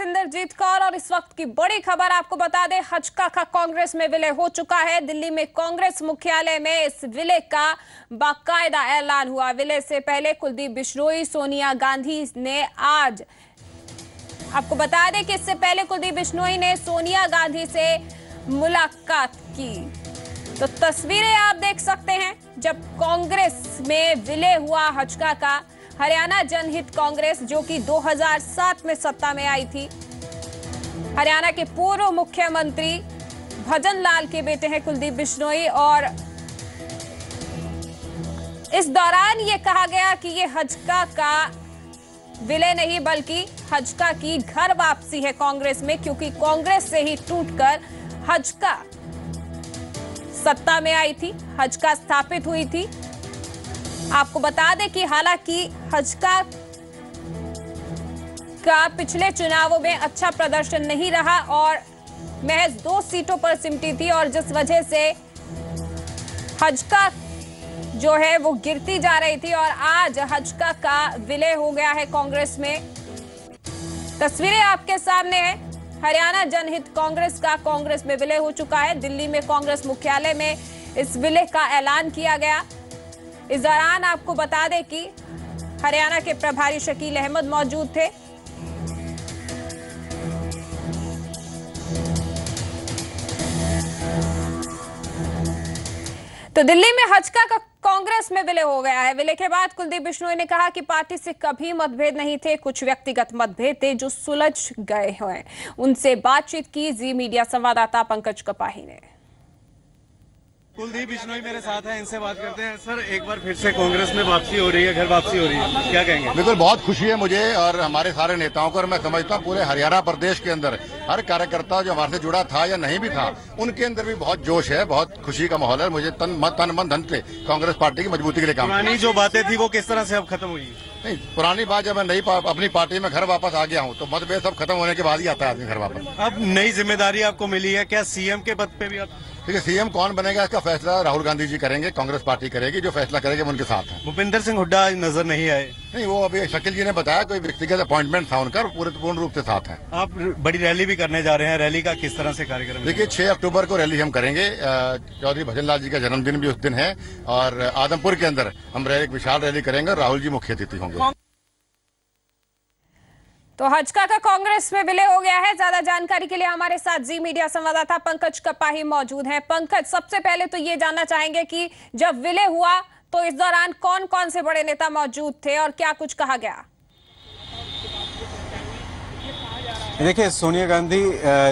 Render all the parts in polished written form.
इंद्रजीत कौर और इस वक्त की बड़ी खबर आपको बता दें, हजका का कांग्रेस में विलय हो चुका है। दिल्ली में कांग्रेस मुख्यालय में इस विलय का बाकायदा ऐलान हुआ। विलय से पहले कुलदीप बिश्नोई, सोनिया गांधी ने आज आपको बता दें कि इससे पहले कुलदीप बिश्नोई ने सोनिया गांधी से मुलाकात की। तो तस्वीरें आप देख सकते हैं जब कांग्रेस में विलय हुआ हजका का। हरियाणा जनहित कांग्रेस जो कि 2007 में सत्ता में आई थी, हरियाणा के पूर्व मुख्यमंत्री भजन लाल के बेटे हैं कुलदीप बिश्नोई, और इस दौरान ये कहा गया कि ये हजका का विलय नहीं बल्कि हजका की घर वापसी है कांग्रेस में, क्योंकि कांग्रेस से ही टूटकर हजका सत्ता में आई थी, हजका स्थापित हुई थी। आपको बता दें कि हालांकि हजका का पिछले चुनावों में अच्छा प्रदर्शन नहीं रहा और महज 2 सीटों पर सिमटी थी, और जिस वजह से हजका जो है वो गिरती जा रही थी, और आज हजका का विलय हो गया है कांग्रेस में। तस्वीरें आपके सामने है। हरियाणा जनहित कांग्रेस का कांग्रेस में विलय हो चुका है। दिल्ली में कांग्रेस मुख्यालय में इस विलय का ऐलान किया गया। इस दौरान आपको बता दें कि हरियाणा के प्रभारी शकील अहमद मौजूद थे। तो दिल्ली में हजका का कांग्रेस में विलय हो गया है। विलय के बाद कुलदीप बिश्नोई ने कहा कि पार्टी से कभी मतभेद नहीं थे, कुछ व्यक्तिगत मतभेद थे जो सुलझ गए हैं। उनसे बातचीत की जी मीडिया संवाददाता पंकज कपाही ने। कुलदीप बिश्नोई मेरे साथ हैं, इनसे बात करते हैं। सर, एक बार फिर से कांग्रेस में वापसी हो रही है, घर वापसी हो रही है, क्या कहेंगे? बिल्कुल, बहुत खुशी है मुझे और हमारे सारे नेताओं को, और मैं समझता हूँ पूरे हरियाणा प्रदेश के अंदर हर कार्यकर्ता जो हमारे से जुड़ा था या नहीं भी था, उनके अंदर भी बहुत जोश है, बहुत खुशी का माहौल है। मुझे तन मन धन से कांग्रेस पार्टी की मजबूती के लिए काम। पुरानी जो बातें थी वो किस तरह से अब खत्म हुई? नहीं, पुरानी बात, जब मैं अपनी पार्टी में घर वापस आ गया हूँ तो मतभेद सब खत्म होने के बाद ही आता है आदमी घर वापस। अब नई जिम्मेदारी आपको मिली है, क्या सीएम के पद पे भी आप? ठीक है, सीएम कौन बनेगा इसका फैसला राहुल गांधी जी करेंगे, कांग्रेस पार्टी करेगी, जो फैसला करेंगे उनके साथ है। भूपिंदर सिंह हुड्डा नजर नहीं आए? नहीं, वो अभी शकील जी ने बताया कोई व्यक्तिगत अपॉइंटमेंट था उनका, पूर्ण रूप से साथ है। आप बड़ी रैली भी करने जा रहे हैं, रैली का किस तरह से कार्यक्रम? देखिए, 6 अक्टूबर को रैली हम करेंगे। चौधरी भजन लाल जी का जन्मदिन भी उस दिन है, और आदमपुर के अंदर हम एक विशाल रैली करेंगे और राहुल जी मुख्य अतिथि होंगे। तो हजका का कांग्रेस में विलय हो गया है। ज्यादा जानकारी के लिए हमारे साथ जी मीडिया संवाददाता पंकज कपाही मौजूद हैं। पंकज, सबसे पहले तो ये जानना चाहेंगे कि जब विलय हुआ तो इस दौरान कौन कौन से बड़े नेता मौजूद थे और क्या कुछ कहा गया? देखिए, सोनिया गांधी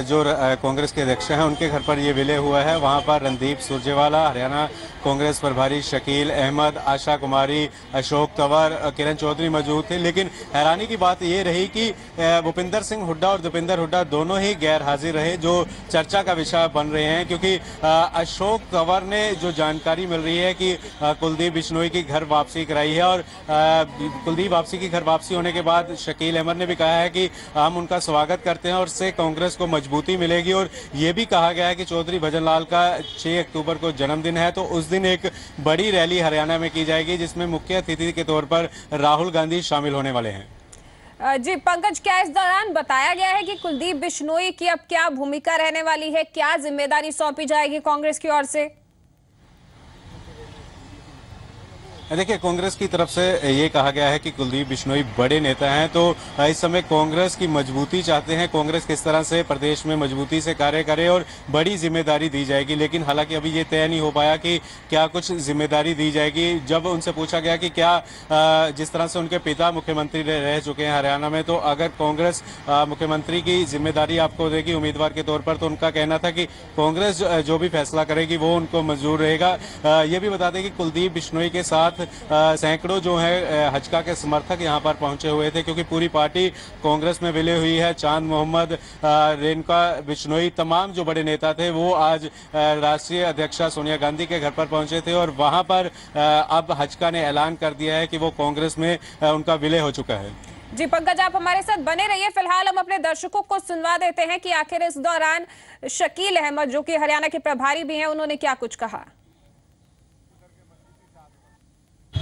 जो कांग्रेस के अध्यक्ष हैं, उनके घर पर ये विलय हुआ है। वहां पर रणदीप सुरजेवाला, हरियाणा कांग्रेस प्रभारी शकील अहमद, आशा कुमारी, अशोक तंवर, किरण चौधरी मौजूद थे। लेकिन हैरानी की बात ये रही कि भूपिंदर सिंह हुड्डा और दीपेंद्र हुड्डा दोनों ही गैर हाजिर रहे, जो चर्चा का विषय बन रहे हैं। क्योंकि अशोक तंवर ने जो जानकारी मिल रही है कि कुलदीप बिश्नोई की घर वापसी कराई है, और कुलदीप वापसी की घर वापसी होने के बाद शकील अहमद ने भी कहा है कि हम उनका स्वागत करते हैं और उससे कांग्रेस को मजबूती मिलेगी। और ये भी कहा गया है कि चौधरी भजन लाल का 6 अक्टूबर को जन्मदिन है, तो उस दिन एक बड़ी रैली हरियाणा में की जाएगी जिसमें मुख्य अतिथि के तौर पर राहुल गांधी शामिल होने वाले हैं। जी पंकज, क्या इस दौरान बताया गया है कि कुलदीप बिश्नोई की अब क्या भूमिका रहने वाली है, क्या जिम्मेदारी सौंपी जाएगी कांग्रेस की ओर से? देखिए, कांग्रेस की तरफ से ये कहा गया है कि कुलदीप बिश्नोई बड़े नेता हैं, तो इस समय कांग्रेस की मजबूती चाहते हैं। कांग्रेस किस तरह से प्रदेश में मजबूती से कार्य करे और बड़ी जिम्मेदारी दी जाएगी। लेकिन हालांकि अभी ये तय नहीं हो पाया कि क्या कुछ जिम्मेदारी दी जाएगी। जब उनसे पूछा गया कि क्या जिस तरह से उनके पिता मुख्यमंत्री रह चुके हैं हरियाणा में, तो अगर कांग्रेस मुख्यमंत्री की जिम्मेदारी आपको देगी उम्मीदवार के तौर पर, तो उनका कहना था कि कांग्रेस जो भी फैसला करेगी वो उनको मंजूर रहेगा। ये भी बता दें कि कुलदीप बिश्नोई के साथ सैकड़ों जो है हजका के समर्थक यहां पर पहुंचे हुए थे, क्योंकि पूरी पार्टी कांग्रेस में विलय हुई है। चांद मोहम्मद, रेणुका बिश्नोई, तमाम जो बड़े नेता थे वो आज राष्ट्रीय अध्यक्षा सोनिया गांधी के घर पर पहुंचे थे, और वहां पर अब हजका ने ऐलान कर दिया है कि वो कांग्रेस में उनका विलय हो चुका है। जी पंकज, आप हमारे साथ बने रहिए। फिलहाल हम अपने दर्शकों को सुनवा देते हैं कि आखिर इस दौरान शकील अहमद, जो कि हरियाणा के प्रभारी भी हैं, उन्होंने क्या कुछ कहा।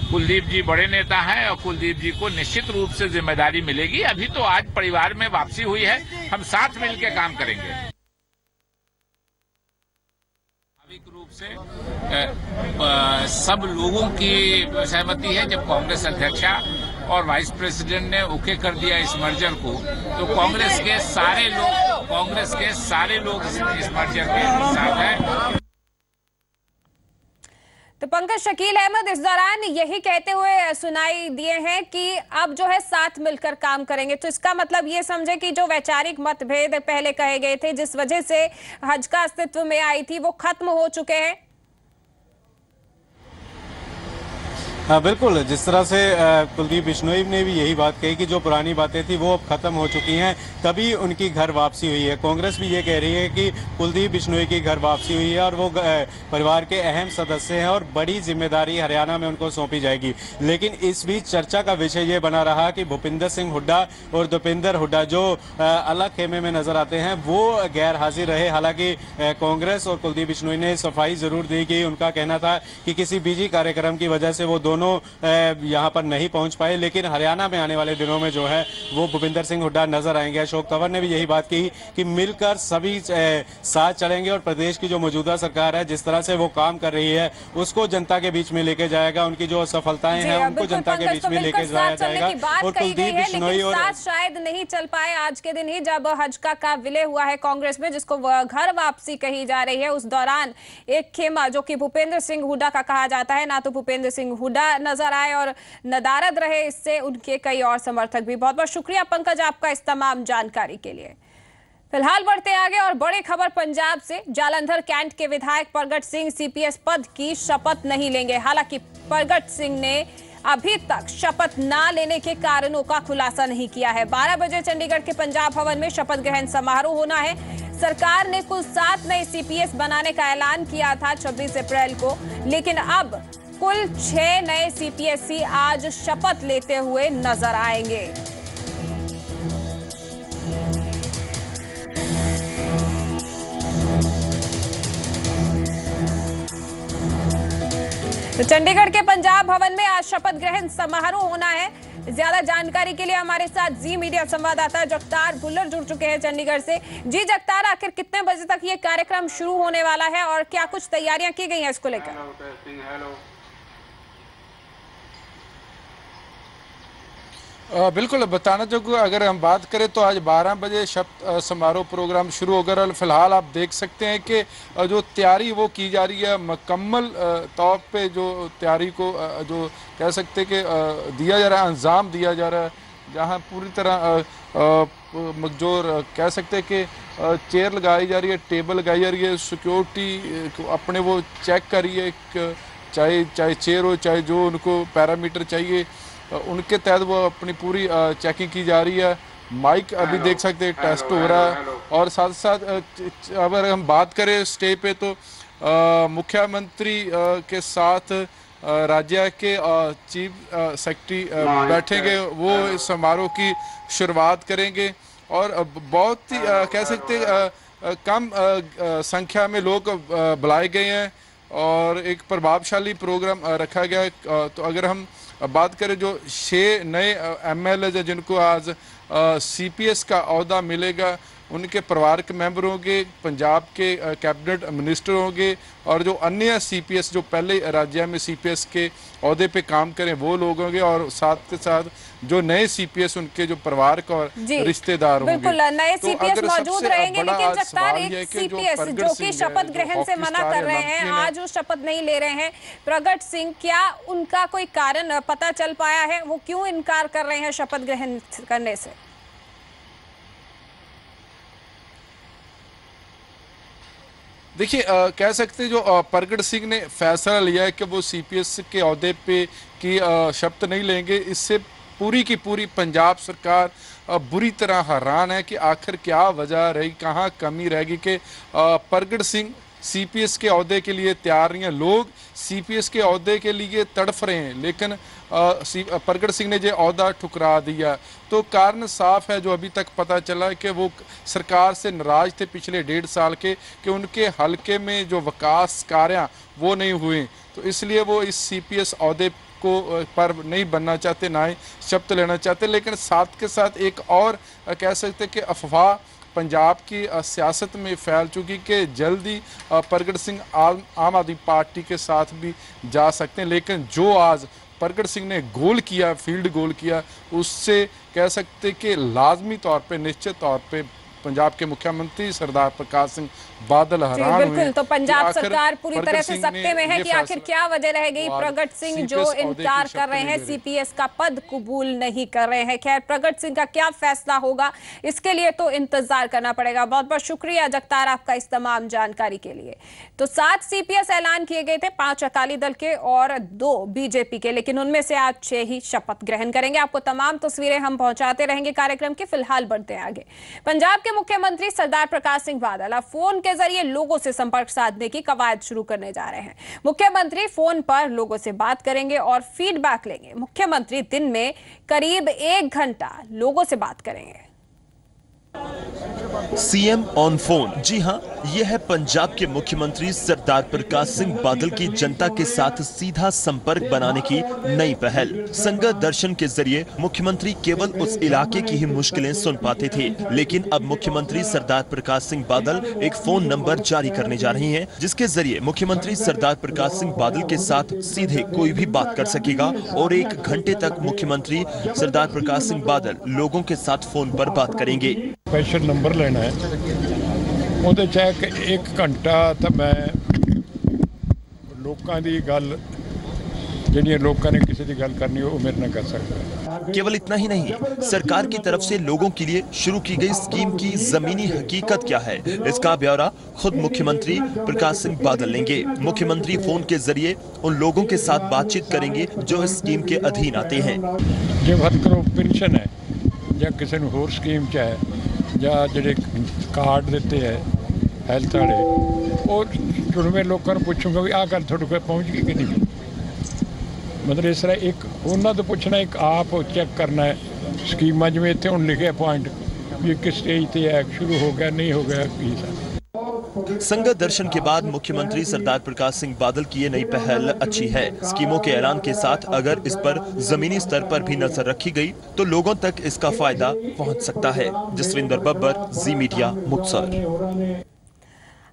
कुलदीप जी बड़े नेता हैं और कुलदीप जी को निश्चित रूप से जिम्मेदारी मिलेगी। अभी तो आज परिवार में वापसी हुई है, हम साथ मिलकर काम करेंगे। स्वाभाविक रूप से सब लोगों की सहमति है। जब कांग्रेस अध्यक्षा और वाइस प्रेसिडेंट ने ओके कर दिया इस मर्जर को, तो कांग्रेस के सारे लोग इस मर्जर के साथ हैं। तो पंकज, शकील अहमद इस दौरान यही कहते हुए सुनाई दिए हैं कि अब जो है साथ मिलकर काम करेंगे। तो इसका मतलब ये समझे कि जो वैचारिक मतभेद पहले कहे गए थे, जिस वजह से हज का अस्तित्व में आई थी, वो खत्म हो चुके हैं। हाँ बिल्कुल, जिस तरह से कुलदीप बिश्नोई ने भी यही बात कही कि जो पुरानी बातें थी वो अब खत्म हो चुकी हैं, तभी उनकी घर वापसी हुई है। कांग्रेस भी ये कह रही है कि कुलदीप बिश्नोई की घर वापसी हुई है और वो परिवार के अहम सदस्य हैं और बड़ी जिम्मेदारी हरियाणा में उनको सौंपी जाएगी। लेकिन इस बीच चर्चा का विषय ये बना रहा कि भूपिंदर सिंह हुड्डा और दीपेंद्र हुड्डा जो अलग खेमे में नजर आते हैं, वो गैर हाजिर रहे। हालांकि कांग्रेस और कुलदीप बिश्नोई ने सफाई जरूर दी कि उनका कहना था कि किसी बीजी कार्यक्रम की वजह से वो दोनों यहां पर नहीं पहुंच पाए, लेकिन हरियाणा में आने वाले दिनों में जो है वो भूपिंदर सिंह हुड्डा नजर आएंगे। अशोक तंवर ने भी यही बात की कि मिलकर सभी साथ चलेंगे और प्रदेश की जो मौजूदा सरकार है जिस तरह से वो काम कर रही है उसको जनता के बीच में लेके जाएगा। उनकी जो असफलताएं हैं उनको जनता के बीच में लेके जाया जाएगा। और कुलदीप बिश्नोई और साथ शायद नहीं चल पाए आज के दिन ही, जब हज का विलय हुआ है कांग्रेस में, जिसको घर वापसी कही जा रही है। उस दौरान एक खेमा जो कि भूपेंद्र सिंह हुड्डा का कहा जाता है, ना तो भूपेंद्र सिंह हुड्डा नजर आए और नदारद रहे इससे उनके कई और समर्थक भी। बहुत बहुत शुक्रिया पंकज आपका इस तमाम जानकारी के लिए। फिलहाल बढ़ते आगे और बड़ी खबर पंजाब से। जालंधर कैंट के विधायक प्रगट सिंह सीपीएस पद की शपथ नहीं लेंगे। हालांकि प्रगट सिंह ने अभी तक शपथ ना लेने के कारणों का खुलासा नहीं किया है। 12 बजे चंडीगढ़ के पंजाब भवन में शपथ ग्रहण समारोह होना है। सरकार ने कुल 7 नए सीपीएस बनाने का ऐलान किया था 26 अप्रैल को, लेकिन अब कुल 6 नए सीपीएससी आज शपथ लेते हुए नजर आएंगे। तो चंडीगढ़ के पंजाब भवन में आज शपथ ग्रहण समारोह होना है। ज्यादा जानकारी के लिए हमारे साथ जी मीडिया संवाददाता जगतार भुल्लर जुड़ चुके हैं चंडीगढ़ से। जी जगतार, आखिर कितने बजे तक ये कार्यक्रम शुरू होने वाला है और क्या कुछ तैयारियां की गई हैं इसको लेकर? बिल्कुल, बताना चाहूँगा, अगर हम बात करें तो आज 12 बजे शपथ समारोह प्रोग्राम शुरू होगा। और फिलहाल आप देख सकते हैं कि जो तैयारी वो की जा रही है, मुकम्मल तौर पे जो तैयारी को जो कह सकते हैं कि दिया जा रहा है, अंजाम दिया जा रहा है, जहाँ पूरी तरह जो कह सकते हैं कि चेयर लगाई जा रही है, टेबल लगाई जा रही है, सिक्योरिटी अपने वो चेक कर रही है, चाहे चेयर हो, चाहे जो उनको पैरामीटर चाहिए उनके तहत वो अपनी पूरी चेकिंग की जा रही है। माइक अभी देख सकते हैं टेस्ट हो रहा है। और साथ साथ अगर हम बात करें स्टेज पे तो मुख्यमंत्री के साथ राज्य के चीफ सेक्रेटरी बैठेंगे, वो इस समारोह की शुरुआत करेंगे। और बहुत ही कह सकते कम संख्या में लोग बुलाए गए हैं और एक प्रभावशाली प्रोग्राम रखा गया है। तो अगर हम बात करें जो 6 नए एमएलए हैं जिनको आज सीपीएस का ओहदा मिलेगा, उनके परिवार के मेंबर होंगे, पंजाब के कैबिनेट मिनिस्टर होंगे और जो अन्य सीपीएस जो पहले राज्य में सीपीएस के ओहदे पे काम करें वो लोग होंगे और साथ के साथ जो नए सीपीएस उनके जो परिवार का रिश्तेदार होंगे। बिल्कुल, नए सीपीएस मौजूद रहेंगे, लेकिन जगतार एक सीपीएस जो कि शपथ ग्रहण से मना कर रहे हैं, आज वो शपथ नहीं ले रहे हैं, प्रगट सिंह, क्या उनका कोई कारण पता चल पाया है? वो क्यों इनकार कर रहे हैं शपथ ग्रहण करने से? देखिए, कह सकते हैं जो प्रगट सिंह ने फैसला लिया है कि वो सीपीएस के ओहदे पे की शपथ नहीं लेंगे, इससे पूरी की पूरी पंजाब सरकार बुरी तरह हैरान है कि आखिर क्या वजह रही, कहाँ कमी रहेगी कि प्रगट सिंह सीपीएस के ओहदे के लिए तैयार नहीं है। लोग सीपीएस के ओहदे के लिए तड़फ रहे हैं, लेकिन प्रगट सिंह ने जो ओहदा ठुकरा दिया। तो कारण साफ है, जो अभी तक पता चला है कि वो सरकार से नाराज थे पिछले 1.5 साल के कि उनके हलके में जो विकास कार्य वो नहीं हुए, तो इसलिए वो इस सीपीएस ओहदे को पर नहीं बनना चाहते, ना ही शपथ लेना चाहते। लेकिन साथ के साथ एक और कह सकते कि अफवाह पंजाब की सियासत में फैल चुकी कि जल्दी प्रगट सिंह आम आदमी पार्टी के साथ भी जा सकते हैं। लेकिन जो आज प्रगट सिंह ने गोल किया, फील्ड गोल किया, उससे कह सकते कि लाजमी तौर पे, निश्चित तौर पे पंजाब के मुख्यमंत्री सरदार प्रकाश सिंह बादल हैरान हुए। बिल्कुल, तो पंजाब सरकार पूरी तरह से सकते में है कि आखिर क्या वजह रह गई। प्रगट सिंह जो इनकार कर रहे हैं, सीपीएस का पद कबूल नहीं कर रहे हैं। खैर, प्रगट सिंह का क्या फैसला होगा इसके लिए तो इंतजार करना पड़ेगा। बहुत बहुत शुक्रिया जगतार आपका इस तमाम जानकारी के लिए। तो 7 सीपीएस ऐलान किए गए थे, 5 अकाली दल के और 2 बीजेपी के, लेकिन उनमें से आज 6 ही शपथ ग्रहण करेंगे। आपको तमाम तस्वीरें हम पहुंचाते रहेंगे कार्यक्रम के। फिलहाल बढ़ते हैं आगे। पंजाब के मुख्यमंत्री सरदार प्रकाश सिंह बादल अब फोन के जरिए लोगों से संपर्क साधने की कवायद शुरू करने जा रहे हैं। मुख्यमंत्री फोन पर लोगों से बात करेंगे और फीडबैक लेंगे। मुख्यमंत्री दिन में करीब 1 घंटा लोगों से बात करेंगे। CM on phone. जी हां, यह है पंजाब के मुख्यमंत्री सरदार प्रकाश सिंह बादल की जनता के साथ सीधा संपर्क बनाने की नई पहल। संगत दर्शन के जरिए मुख्यमंत्री केवल उस इलाके की ही मुश्किलें सुन पाते थे, लेकिन अब मुख्यमंत्री सरदार प्रकाश सिंह बादल एक फोन नंबर जारी करने जा रहे हैं, जिसके जरिए मुख्यमंत्री सरदार प्रकाश सिंह बादल के साथ सीधे कोई भी बात कर सकेगा और 1 घंटे तक मुख्यमंत्री सरदार प्रकाश सिंह बादल लोगों के साथ फोन पर बात करेंगे। स्पेशल नंबर लेना है, ਉਹਦੇ ਚ 1 घंटा तो मैं लोगों की गल ਜਿਹੜੀਆਂ ਲੋਕਾਂ ने किसी की गल करनी हो मेरे ਨਾਲ कर सकता। केवल इतना ही नहीं, सरकार की तरफ से लोगों के लिए शुरू की गई स्कीम की जमीनी हकीकत क्या है, इसका ब्यौरा खुद मुख्यमंत्री प्रकाश सिंह बादल लेंगे। मुख्यमंत्री फोन के जरिए उन लोगों के साथ बातचीत करेंगे जो इस स्कीम के अधीन आते हैं। जो वर्करों पेंशन है या किसी ने होर स्कीम च है ਜਾਂ ਜਿਹੜੇ ਕਾਰਡ ਦਿੱਤੇ ਹੈ ਹੈਲਥ ਵਾਲੇ, ਉਹ ਚੁਣਵੇਂ ਲੋਕਾਂ ਨੂੰ ਪੁੱਛੂਗਾ ਵੀ ਆਹ ਗੱਲ ਤੁਹਾਡੇ ਕੋਲ ਪਹੁੰਚ ਗਈ ਕਿ ਨਹੀਂ। ਮਤਲਬ ਇਸ ਤਰ੍ਹਾਂ ਇੱਕ ਉਹਨਾਂ ਤੋਂ ਪੁੱਛਣਾ, ਇੱਕ ਆਪ ਚੈੱਕ ਕਰਨਾ ਹੈ ਸਕੀਮਾਂ। ਜਿਵੇਂ ਇੱਥੇ ਹੁਣ ਲਿਖਿਆ ਪੁਆਇੰਟ ਵੀ ਕਿਸ ਸਟੇਜ ਤੇ ਹੈ, ਸ਼ੁਰੂ ਹੋ ਗਿਆ ਨਹੀਂ ਹੋ ਗਿਆ ਕੀ ਸਰ। संगत दर्शन के बाद मुख्यमंत्री सरदार प्रकाश सिंह बादल की ये नई पहल अच्छी है। स्कीमों के ऐलान के साथ अगर इस पर जमीनी स्तर पर भी नजर रखी गई तो लोगों तक इसका फायदा पहुंच सकता है। जसविंदर बब्बर, जी मीडिया, मुक्तसर।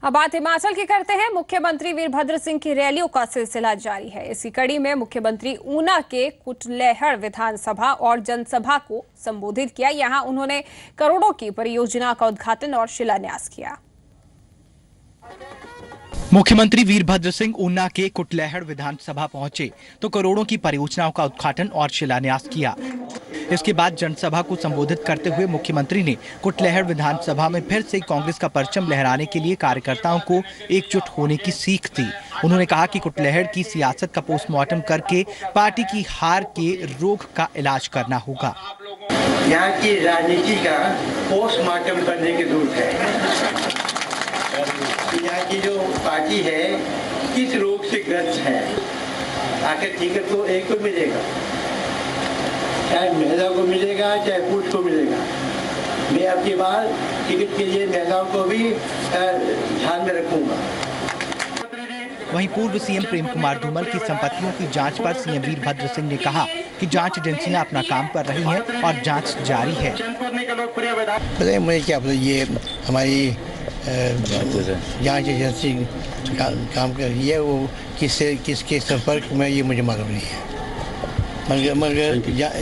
अब बात हिमाचल की करते हैं। मुख्यमंत्री वीरभद्र सिंह की रैलियों का सिलसिला जारी है। इसी कड़ी में मुख्यमंत्री ऊना के कुटलैहड़ विधानसभा और जनसभा को संबोधित किया। यहां उन्होंने करोड़ों की परियोजना का उद्घाटन और शिलान्यास किया। मुख्यमंत्री वीरभद्र सिंह ऊना के कुटलैहड़ विधानसभा पहुंचे तो करोड़ों की परियोजनाओं का उद्घाटन और शिलान्यास किया। इसके बाद जनसभा को संबोधित करते हुए मुख्यमंत्री ने कुटलैहड़ विधानसभा में फिर से कांग्रेस का परचम लहराने के लिए कार्यकर्ताओं को एकजुट होने की सीख दी। उन्होंने कहा कि कुटलैहड़ की सियासत का पोस्टमार्टम करके पार्टी की हार के रोग का इलाज करना होगा। यहाँ की राजनीति का पोस्टमार्टम करने की जरूरत है। यहाँ की जो पार्टी है किस रोग से ग्रस्त है, आखिर टिकट तो एक को मिलेगा, चाहे महिला को मिलेगा चाहे पुरुष को मिलेगा। मैं आपकी बार टिकट के लिए महिलाओं को भी ध्यान में रखूंगा। वहीं पूर्व सीएम प्रेम कुमार धूमल की संपत्तियों की जांच पर सीएम वीरभद्र सिंह ने कहा कि जांच एजेंसियां अपना काम कर रही हैं और जांच जारी है। पता मुझे क्या ये हमारी जांच एजेंसी काम कर रही है, वो किसके संपर्क में ये मुझे मालूम नहीं है, मगर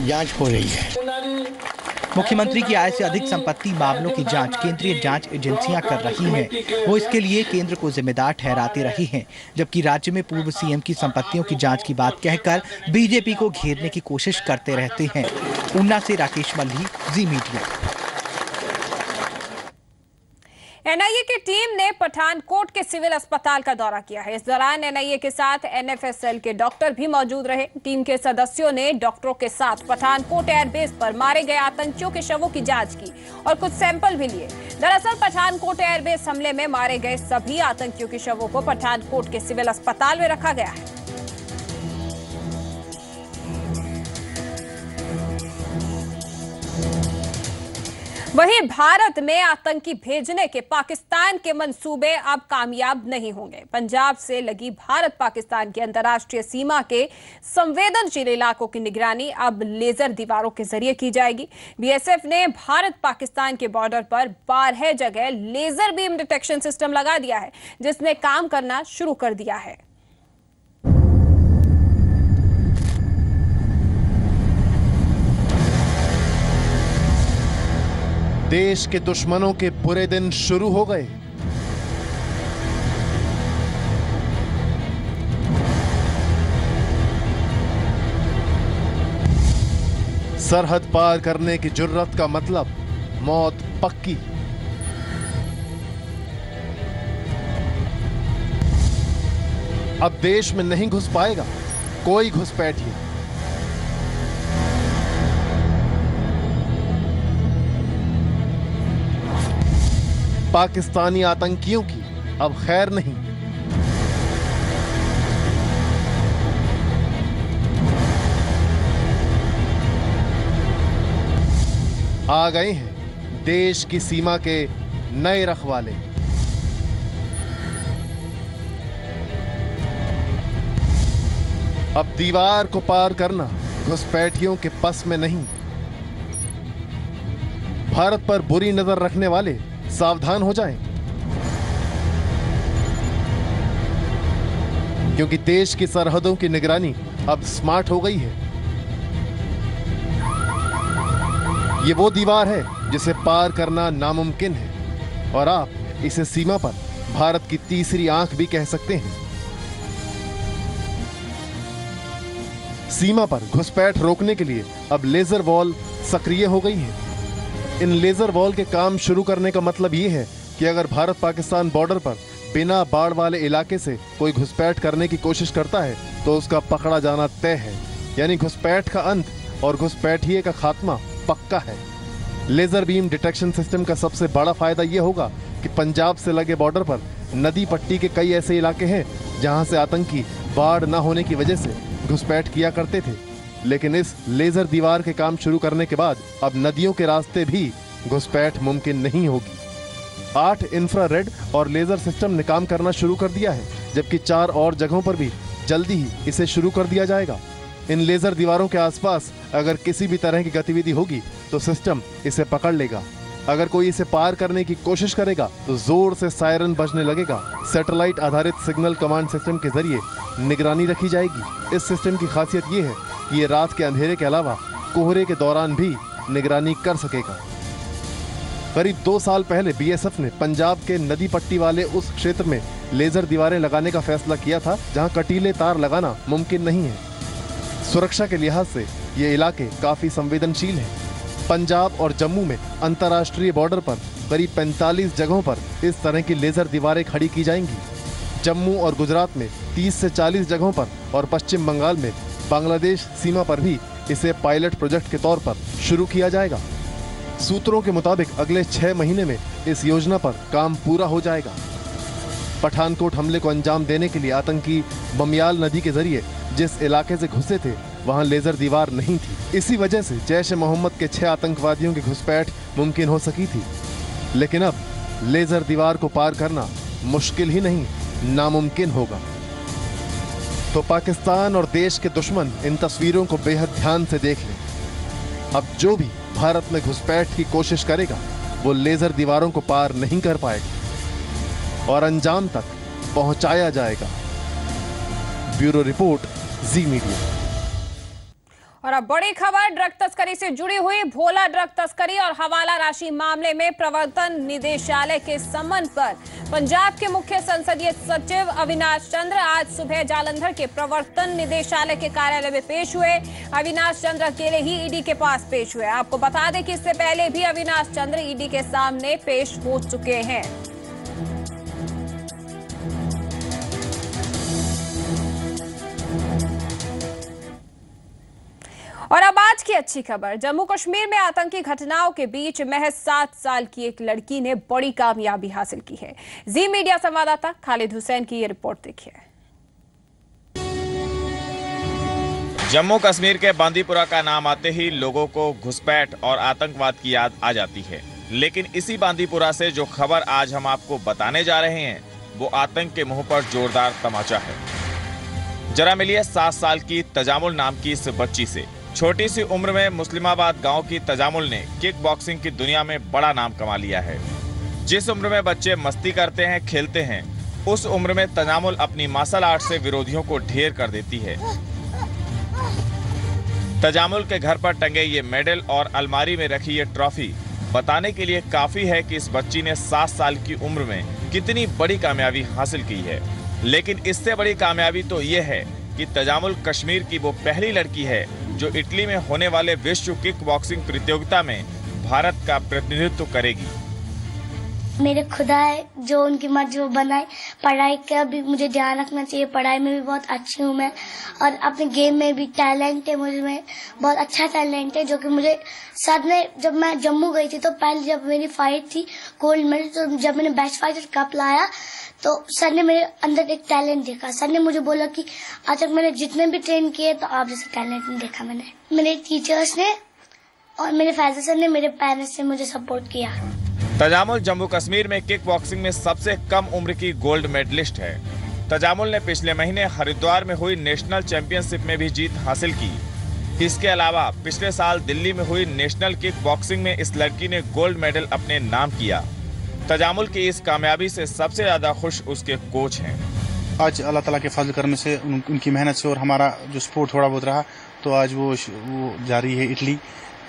जांच हो रही है। मुख्यमंत्री की आय से अधिक संपत्ति मामलों की जांच केंद्रीय जांच एजेंसियां कर रही हैं। वो इसके लिए केंद्र को जिम्मेदार ठहराते रही हैं, जबकि राज्य में पूर्व सीएम की संपत्तियों की जांच की बात कहकर बीजेपी को घेरने की कोशिश करते रहते हैं। ऊना से राकेश मल्ही, जी मीडिया। एनआईए की टीम ने पठानकोट के सिविल अस्पताल का दौरा किया है। इस दौरान एनआईए के साथ एनएफएसएल के डॉक्टर भी मौजूद रहे। टीम के सदस्यों ने डॉक्टरों के साथ पठानकोट एयरबेस पर मारे गए आतंकियों के शवों की जांच की और कुछ सैंपल भी लिए। दरअसल पठानकोट एयरबेस हमले में मारे गए सभी आतंकियों के शवों को पठानकोट के सिविल अस्पताल में रखा गया है। वहीं भारत में आतंकी भेजने के पाकिस्तान के मंसूबे अब कामयाब नहीं होंगे। पंजाब से लगी भारत पाकिस्तान की अंतर्राष्ट्रीय सीमा के संवेदनशील इलाकों की निगरानी अब लेजर दीवारों के जरिए की जाएगी। बीएसएफ ने भारत पाकिस्तान के बॉर्डर पर 12 जगह लेजर बीम डिटेक्शन सिस्टम लगा दिया है, जिसने काम करना शुरू कर दिया है। देश के दुश्मनों के बुरे दिन शुरू हो गए। सरहद पार करने की जुर्रत का मतलब मौत पक्की। अब देश में नहीं घुस पाएगा कोई घुसपैठिया। पाकिस्तानी आतंकियों की अब खैर नहीं। आ गए हैं देश की सीमा के नए रखवाले। अब दीवार को पार करना घुसपैठियों के बस में नहीं। भारत पर बुरी नजर रखने वाले सावधान हो जाएं, क्योंकि देश की सरहदों की निगरानी अब स्मार्ट हो गई है। ये वो दीवार है जिसे पार करना नामुमकिन है, और आप इसे सीमा पर भारत की तीसरी आंख भी कह सकते हैं। सीमा पर घुसपैठ रोकने के लिए अब लेजर वॉल सक्रिय हो गई है। इन लेजर वॉल के काम शुरू करने का मतलब ये है कि अगर भारत पाकिस्तान बॉर्डर पर बिना बाढ़ वाले इलाके से कोई घुसपैठ करने की कोशिश करता है तो उसका पकड़ा जाना तय है। यानी घुसपैठ का अंत और घुसपैठिए का खात्मा पक्का है। लेजर बीम डिटेक्शन सिस्टम का सबसे बड़ा फायदा यह होगा कि पंजाब से लगे बॉर्डर पर नदी पट्टी के कई ऐसे इलाके हैं जहां से आतंकी बाढ़ न होने की वजह से घुसपैठ किया करते थे, लेकिन इस लेजर दीवार के काम शुरू करने के बाद अब नदियों के रास्ते भी घुसपैठ मुमकिन नहीं होगी। 8 इंफ्रारेड और लेजर सिस्टम ने काम करना शुरू कर दिया है, जबकि 4 और जगहों पर भी जल्दी ही इसे शुरू कर दिया जाएगा। इन लेजर दीवारों के आसपास अगर किसी भी तरह की गतिविधि होगी तो सिस्टम इसे पकड़ लेगा। अगर कोई इसे पार करने की कोशिश करेगा तो जोर से सायरन बजने लगेगा। सैटेलाइट आधारित सिग्नल कमांड सिस्टम के जरिए निगरानी रखी जाएगी। इस सिस्टम की खासियत ये है कि ये रात के अंधेरे के अलावा कोहरे के दौरान भी निगरानी कर सकेगा। करीब 2 साल पहले बीएसएफ ने पंजाब के नदी पट्टी वाले उस क्षेत्र में लेजर दीवारें लगाने का फैसला किया था जहां कटीले तार लगाना मुमकिन नहीं है। सुरक्षा के लिहाज से ये इलाके काफी संवेदनशील हैं। पंजाब और जम्मू में अंतर्राष्ट्रीय बॉर्डर पर करीब 45 जगहों पर इस तरह की लेजर दीवारें खड़ी की जाएंगी। जम्मू और गुजरात में 30 से 40 जगहों पर और पश्चिम बंगाल में बांग्लादेश सीमा पर भी इसे पायलट प्रोजेक्ट के तौर पर शुरू किया जाएगा। सूत्रों के मुताबिक अगले 6 महीने में इस योजना पर काम पूरा हो जाएगा। पठानकोट हमले को अंजाम देने के लिए आतंकी बमियाल नदी के जरिए जिस इलाके से घुसे थे वहां लेजर दीवार नहीं थी। इसी वजह से जैश ए मोहम्मद के 6 आतंकवादियों की घुसपैठ मुमकिन हो सकी थी। लेकिन अब लेजर दीवार को पार करना मुश्किल ही नहीं, नामुमकिन होगा। तो पाकिस्तान और देश के दुश्मन इन तस्वीरों को बेहद ध्यान से देख लें। अब जो भी भारत में घुसपैठ की कोशिश करेगा वो लेजर दीवारों को पार नहीं कर पाएगा और अंजाम तक पहुंचाया जाएगा। ब्यूरो रिपोर्ट, जी मीडिया। और अब बड़ी खबर ड्रग तस्करी से जुड़ी हुई। भोला ड्रग तस्करी और हवाला राशि मामले में प्रवर्तन निदेशालय के समन पर पंजाब के मुख्य संसदीय सचिव अविनाश चंद्र आज सुबह जालंधर के प्रवर्तन निदेशालय के कार्यालय में पेश हुए। अविनाश चंद्र अकेले ही ईडी के पास पेश हुए। आपको बता दें कि इससे पहले भी अविनाश चंद्र ईडी के सामने पेश हो चुके हैं। और अब आज की अच्छी खबर। जम्मू कश्मीर में आतंकी घटनाओं के बीच महज 7 साल की एक लड़की ने बड़ी कामयाबी हासिल की है। जी मीडिया संवाददाता खालिद हुसैन की ये रिपोर्ट देखिए। जम्मू कश्मीर के बांदीपुरा का नाम आते ही लोगों को घुसपैठ और आतंकवाद की याद आ जाती है। लेकिन इसी बांदीपुरा से जो खबर आज हम आपको बताने जा रहे हैं वो आतंक के मुंह पर जोरदार तमाचा है। जरा मिलिए 7 साल की तजामुल नाम की इस बच्ची से। छोटी सी उम्र में मुस्लिमाबाद गांव की तजामुल ने किक बॉक्सिंग की दुनिया में बड़ा नाम कमा लिया है। जिस उम्र में बच्चे मस्ती करते हैं, खेलते हैं, उस उम्र में तजामुल अपनी मार्शल आर्ट से विरोधियों को ढेर कर देती है। तजामुल के घर पर टंगे ये मेडल और अलमारी में रखी ये ट्रॉफी बताने के लिए काफी है कि इस बच्ची ने 7 साल की उम्र में कितनी बड़ी कामयाबी हासिल की है। लेकिन इससे बड़ी कामयाबी तो ये है कि तजामुल कश्मीर की वो पहली लड़की है जो इटली में होने वाले विश्व किक बॉक्सिंग प्रतियोगिता में भारत का प्रतिनिधित्व करेगी। मेरे खुदा है जो उनकी मर्जी वो बनाए। पढ़ाई का भी मुझे ध्यान रखना चाहिए, पढ़ाई में भी बहुत अच्छी हूँ मैं, और अपने गेम में भी टैलेंट है मुझ में, बहुत अच्छा टैलेंट है। जो कि मुझे सर ने, जब मैं जम्मू गई थी तो पहले जब मेरी फाइट थी गोल्ड मेडल, तो जब मैंने बेस्ट फाइटर कप लाया तो सर ने मेरे अंदर एक टैलेंट देखा। सर ने मुझे बोला कि आज तक मैंने जितने भी ट्रेन किए तो आप जैसे टैलेंट नहीं देखा मैंने। मेरे टीचर्स ने और मेरे फादर सर ने, मेरे पेरेंट्स ने मुझे सपोर्ट किया। तजामुल जम्मू कश्मीर में किक बॉक्सिंग में सबसे कम उम्र की गोल्ड मेडलिस्ट है। तजामुल ने पिछले महीने हरिद्वार में हुई नेशनल चैंपियनशिप में भी जीत हासिल की। इसके अलावा पिछले साल दिल्ली में हुई नेशनल किक बॉक्सिंग में इस लड़की ने गोल्ड मेडल अपने नाम किया। तजामुल की इस कामयाबी से सबसे ज्यादा खुश उसके कोच हैं। आज अल्लाह ताला के फजल करने से, उनकी मेहनत से और हमारा जो स्पोर्ट थोड़ा बहुत रहा, तो आज वो जा रही है इटली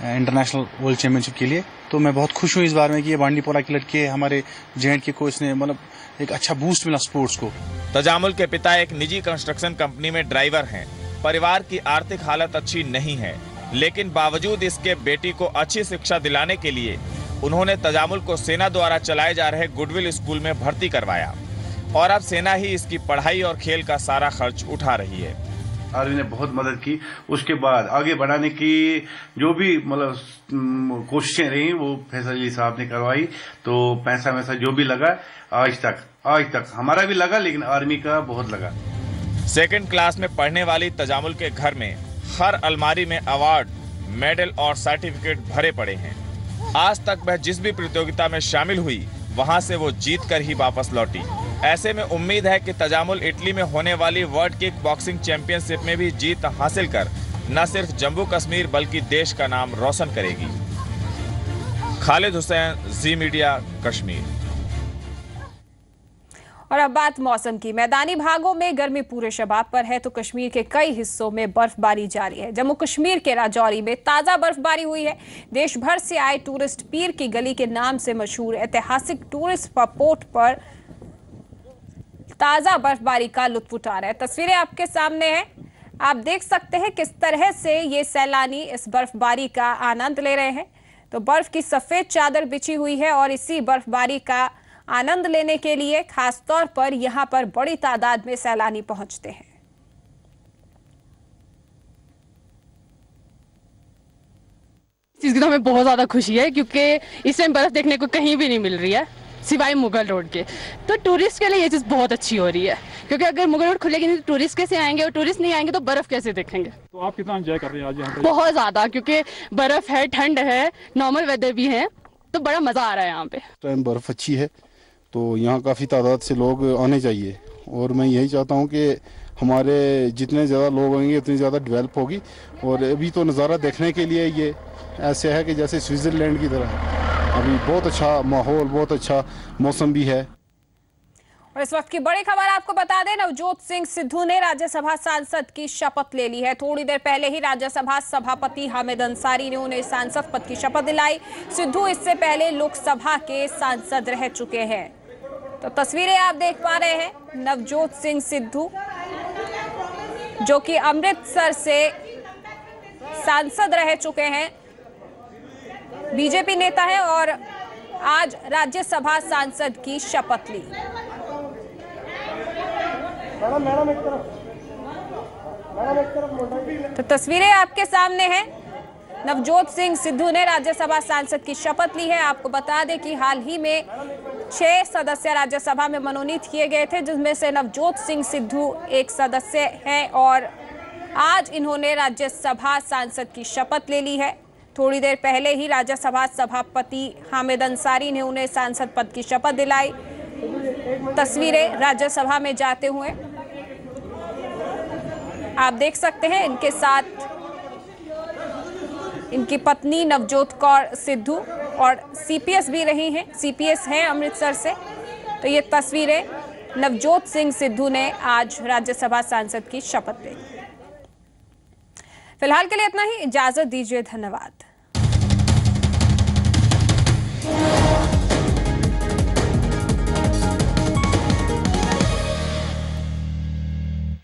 इंटरनेशनल वर्ल्ड चैंपियनशिप के लिए। तो मैं बहुत खुश हूँ इस बार में कि ये बांडीपोरा की लड़की है। हमारे जेएंड के कोच ने मतलब एक अच्छा बूस्ट मिला स्पोर्ट्स को। तजामुल के पिता एक निजी कंस्ट्रक्शन कंपनी में ड्राइवर हैं। परिवार की आर्थिक हालत अच्छी नहीं है, लेकिन बावजूद इसके बेटी को अच्छी शिक्षा दिलाने के लिए उन्होंने तजामुल को सेना द्वारा चलाए जा रहे गुडविल स्कूल में भर्ती करवाया और अब सेना ही इसकी पढ़ाई और खेल का सारा खर्च उठा रही है। आर्मी ने बहुत मदद की। उसके बाद आगे बढ़ाने की जो भी मतलब कोशिशें रही वो फैसला अली साहब ने करवाई। तो पैसा वैसा जो भी लगा आज तक हमारा भी लगा, लेकिन आर्मी का बहुत लगा। सेकंड क्लास में पढ़ने वाली तजामुल के घर में हर अलमारी में अवार्ड, मेडल और सर्टिफिकेट भरे पड़े हैं। आज तक वह जिस भी प्रतियोगिता में शामिल हुई वहां से वो जीत कर ही वापस लौटी। ऐसे में उम्मीद है कि तजामुल इटली में होने वाली वर्ल्ड किक बॉक्सिंग चैंपियनशिप में भी जीत हासिल कर न सिर्फ जम्मू कश्मीर बल्कि देश का नाम रोशन करेगी। खालिद हुसैन, जी मीडिया, कश्मीर। और अब बात मौसम की। मैदानी भागों में गर्मी पूरे शबाब पर है तो कश्मीर के कई हिस्सों में बर्फबारी जारी है। जम्मू कश्मीर के राजौरी में ताजा बर्फबारी हुई है। देश भर से आए टूरिस्ट पीर की गली के नाम से मशहूर ऐतिहासिक टूरिस्ट स्पॉट पर ताजा बर्फबारी का लुत्फ उठा रहे हैं। तस्वीरें आपके सामने हैं, आप देख सकते हैं किस तरह से ये सैलानी इस बर्फबारी का आनंद ले रहे हैं। तो बर्फ की सफेद चादर बिछी हुई है और इसी बर्फबारी का आनंद लेने के लिए खासतौर पर यहाँ पर बड़ी तादाद में सैलानी पहुंचते हैं। चीज की तो हमें बहुत ज्यादा खुशी है क्योंकि इस टाइम बर्फ देखने को कहीं भी नहीं मिल रही है सिवाय मुगल रोड के। तो टूरिस्ट के लिए ये चीज बहुत अच्छी हो रही है क्योंकि अगर मुगल रोड खुलेगी नहीं तो टूरिस्ट कैसे आएंगे और टूरिस्ट नहीं आएंगे तो बर्फ कैसे देखेंगे। तो आप कितना एंजॉय कर रहे हैं आज यहाँ पे? बहुत ज्यादा, क्योंकि बर्फ है, ठंड है, नॉर्मल वेदर भी है, तो बड़ा मजा आ रहा है यहाँ पे। टाइम बर्फ अच्छी है तो यहाँ काफी तादाद से लोग आने चाहिए और मैं यही चाहता हूँ कि हमारे जितने ज़्यादा लोग होंगे उतनी ज़्यादा डेवलप होगी। और अभी तो नज़ारा देखने के लिए ये ऐसे है कि जैसे स्विट्जरलैंड की तरह। अभी बहुत अच्छा माहौल, बहुत अच्छा मौसम भी है। और इस वक्त की बड़ी खबर आपको बता दें, नवजोत सिंह सिद्धू ने राज्यसभा सांसद की शपथ ले ली है। थोड़ी देर पहले ही राज्यसभा सभापति हामिद अंसारी ने उन्हें सांसद पद की शपथ दिलाई। सिद्धू इससे पहले लोकसभा के सांसद रह चुके हैं। तो तस्वीरें आप देख पा रहे हैं, नवजोत सिंह सिद्धू जो कि अमृतसर से सांसद रह चुके हैं, बीजेपी नेता है और आज राज्यसभा सांसद की शपथ ली। तो तस्वीरें आपके सामने हैं, नवजोत सिंह सिद्धू ने राज्यसभा सांसद की शपथ ली है। आपको बता दें कि हाल ही में 6 सदस्य राज्यसभा में मनोनीत किए गए थे, जिसमें से नवजोत सिंह सिद्धू एक सदस्य हैं और आज इन्होंने राज्यसभा सांसद की शपथ ले ली है। थोड़ी देर पहले ही राज्यसभा सभापति हामिद अंसारी ने उन्हें सांसद पद की शपथ दिलाई। तस्वीरें राज्यसभा में जाते हुए आप देख सकते हैं। इनके साथ इनकी पत्नी नवजोत कौर सिद्धू और सीपीएस भी रही हैं, सीपीएस हैं अमृतसर से। तो ये तस्वीरें नवजोत सिंह सिद्धू ने आज राज्यसभा सांसद की शपथ ली। फिलहाल के लिए इतना ही, इजाजत दीजिए, धन्यवाद।